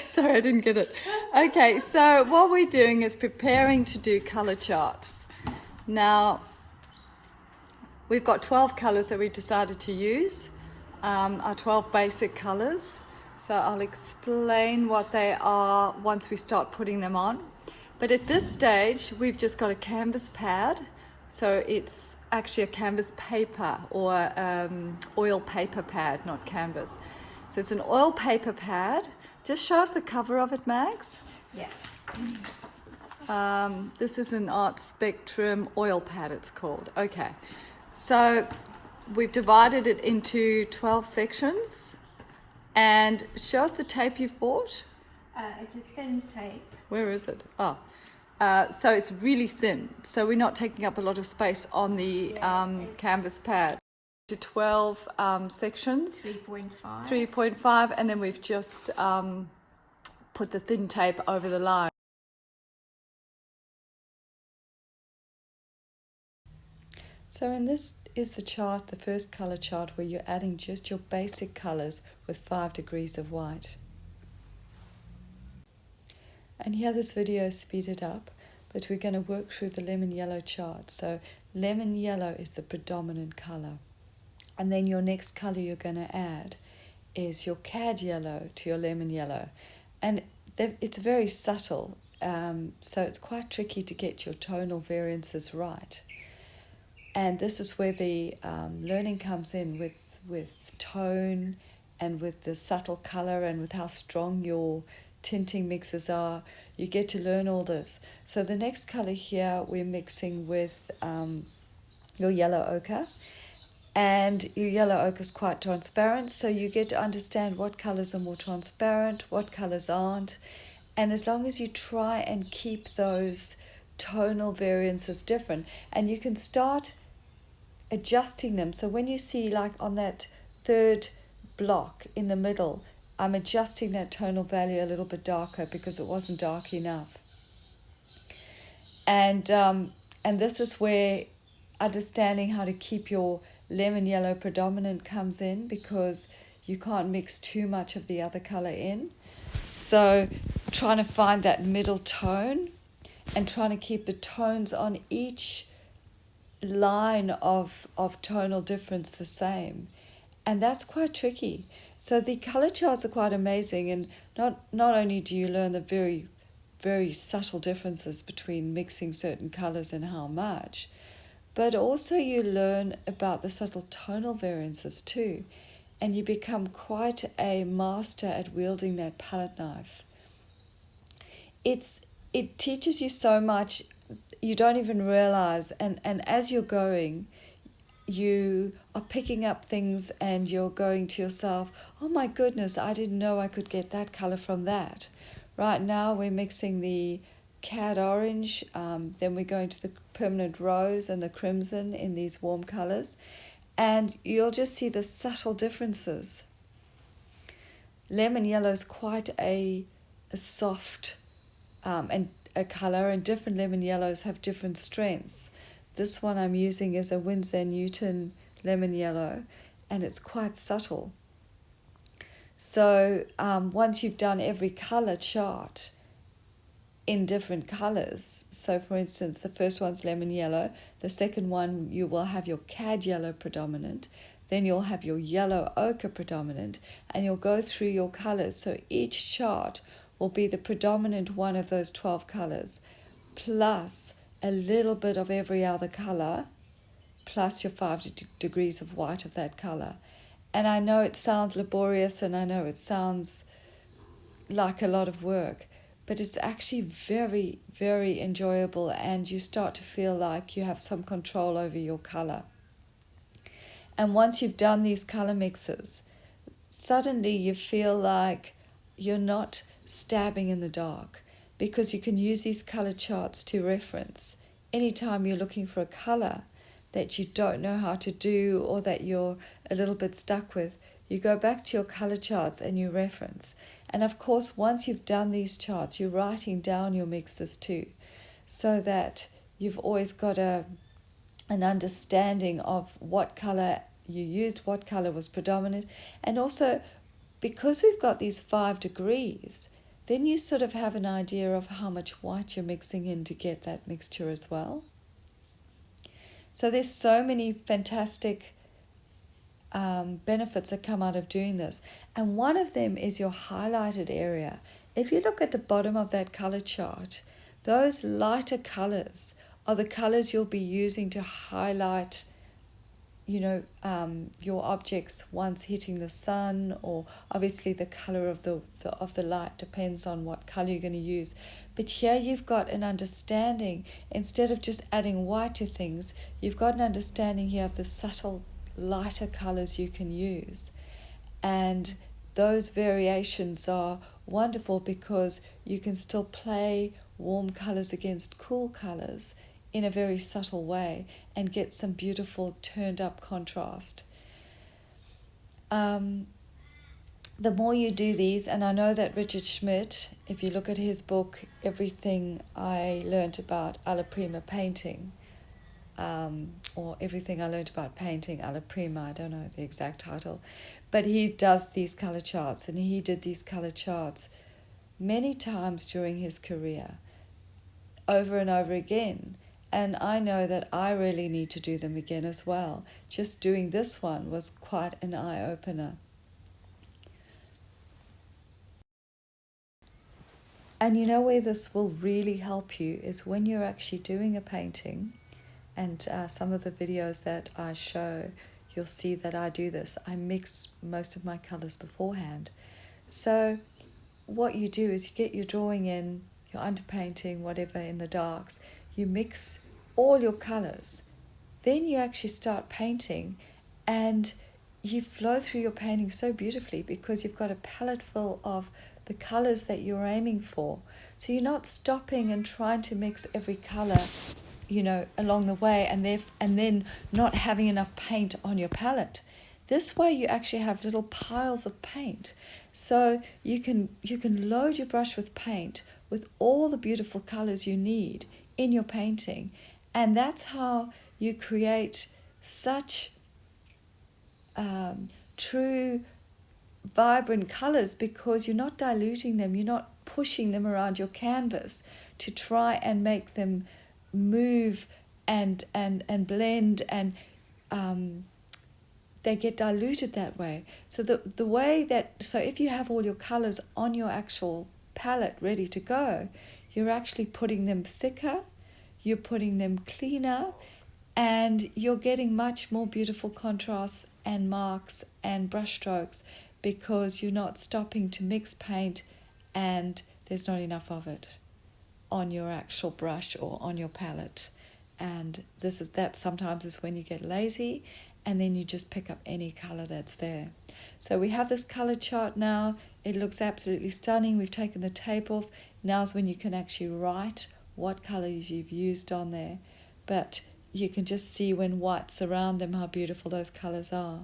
Sorry, I didn't get it. Okay, so what we're doing is preparing to do color charts. Now, we've got 12 colors that we decided to use, our 12 basic colors. So I'll explain what they are once we start putting them on. But at this stage, we've just got a canvas pad. So it's actually a canvas paper or oil paper pad, not canvas. So it's an oil paper pad. Just show us the cover of it, Mags. Yes. This is an Art Spectrum oil pad, it's called. Okay, so we've divided it into 12 sections. And show us the tape you've bought. It's a thin tape. Where is it? Oh, so it's really thin. So we're not taking up a lot of space on the canvas pad. To 12 sections. 3.5. 3.5, and then we've just put the thin tape over the line. So in this is the chart, the first color chart, where you're adding just your basic colors with 5 degrees of white. And here this video is speeded up, but we're going to work through the lemon yellow chart. So lemon yellow is the predominant color. And then your next color you're going to add is your cad yellow to your lemon yellow. And it's very subtle, so it's quite tricky to get your tonal variances right. And this is where the learning comes in with tone and with the subtle color and with how strong your tinting mixes are. You get to learn all this. So the next color here we're mixing with your yellow ochre. And your yellow ochre is quite transparent, so you get to understand what colors are more transparent, what colors aren't. And as long as you try and keep those tonal variances different, and you can start adjusting them. So when you see, like on that third block in the middle, I'm adjusting that tonal value a little bit darker because it wasn't dark enough. And this is where understanding how to keep your lemon yellow predominant comes in, because you can't mix too much of the other color in. So trying to find that middle tone and trying to keep the tones on each line of tonal difference the same. And that's quite tricky. So the color charts are quite amazing, and not only do you learn the very, very subtle differences between mixing certain colors and how much, but also you learn about the subtle tonal variances too, and you become quite a master at wielding that palette knife. It teaches you so much you don't even realize, and as you're going, you are picking up things and you're going to yourself, oh my goodness, I didn't know I could get that color from that. Right now we're mixing the cad orange, then we're going to the permanent rose and the crimson in these warm colors, and you'll just see the subtle differences. Lemon yellow is quite a soft and a color, and different lemon yellows have different strengths. This one I'm using is a Winsor & Newton lemon yellow, and it's quite subtle. So once you've done every color chart in different colors, so for instance the first one's lemon yellow, the second one you will have your cad yellow predominant, then you'll have your yellow ochre predominant, and you'll go through your colors. So each chart will be the predominant one of those 12 colors, plus a little bit of every other color, plus your 5 degrees of white of that color. And I know it sounds laborious, and I know it sounds like a lot of work, but it's actually very, very enjoyable, and you start to feel like you have some control over your color. And once you've done these color mixes, suddenly you feel like you're not stabbing in the dark, because you can use these color charts to reference. Anytime you're looking for a color that you don't know how to do, or that you're a little bit stuck with, you go back to your color charts and you reference. And of course, once you've done these charts, you're writing down your mixes too, so that you've always got an understanding of what color you used, what color was predominant, and also because we've got these 5 degrees, then you sort of have an idea of how much white you're mixing in to get that mixture as well. So there's so many fantastic benefits that come out of doing this. And one of them is your highlighted area. If you look at the bottom of that color chart, those lighter colors are the colors you'll be using to highlight, your objects once hitting the sun, or obviously the color of the light depends on what color you're going to use. But here you've got an understanding, instead of just adding white to things, you've got an understanding here of the subtle lighter colors you can use. And those variations are wonderful because you can still play warm colors against cool colors in a very subtle way and get some beautiful turned up contrast. The more you do these, and I know that Richard Schmitt, if you look at his book, Everything I Learned About Alla Prima Painting, or Everything I Learned About Painting Alla Prima, I don't know the exact title, but he does these color charts, and he did these color charts many times during his career, over and over again. And I know that I really need to do them again as well. Just doing this one was quite an eye-opener. And you know where this will really help you is when you're actually doing a painting, and some of the videos that I show, you'll see that I do this. I mix most of my colors beforehand. So what you do is you get your drawing in, your underpainting, whatever, in the darks. You mix all your colors. Then you actually start painting, and you flow through your painting so beautifully because you've got a palette full of the colors that you're aiming for. So you're not stopping and trying to mix every color, along the way, and then not having enough paint on your palette. This way you actually have little piles of paint. So you can load your brush with paint with all the beautiful colors you need in your painting. And that's how you create such true, vibrant colors, because you're not diluting them, you're not pushing them around your canvas to try and make them move and blend, and they get diluted that way. So the way that, so if you have all your colors on your actual palette ready to go, you're actually putting them thicker, you're putting them cleaner, and you're getting much more beautiful contrasts and marks and brush strokes, because you're not stopping to mix paint and there's not enough of it on your actual brush or on your palette. And that sometimes is when you get lazy, and then you just pick up any color that's there. So we have this color chart now. It looks absolutely stunning. We've taken the tape off. Now's when you can actually write what colors you've used on there. But you can just see when whites around them how beautiful those colors are.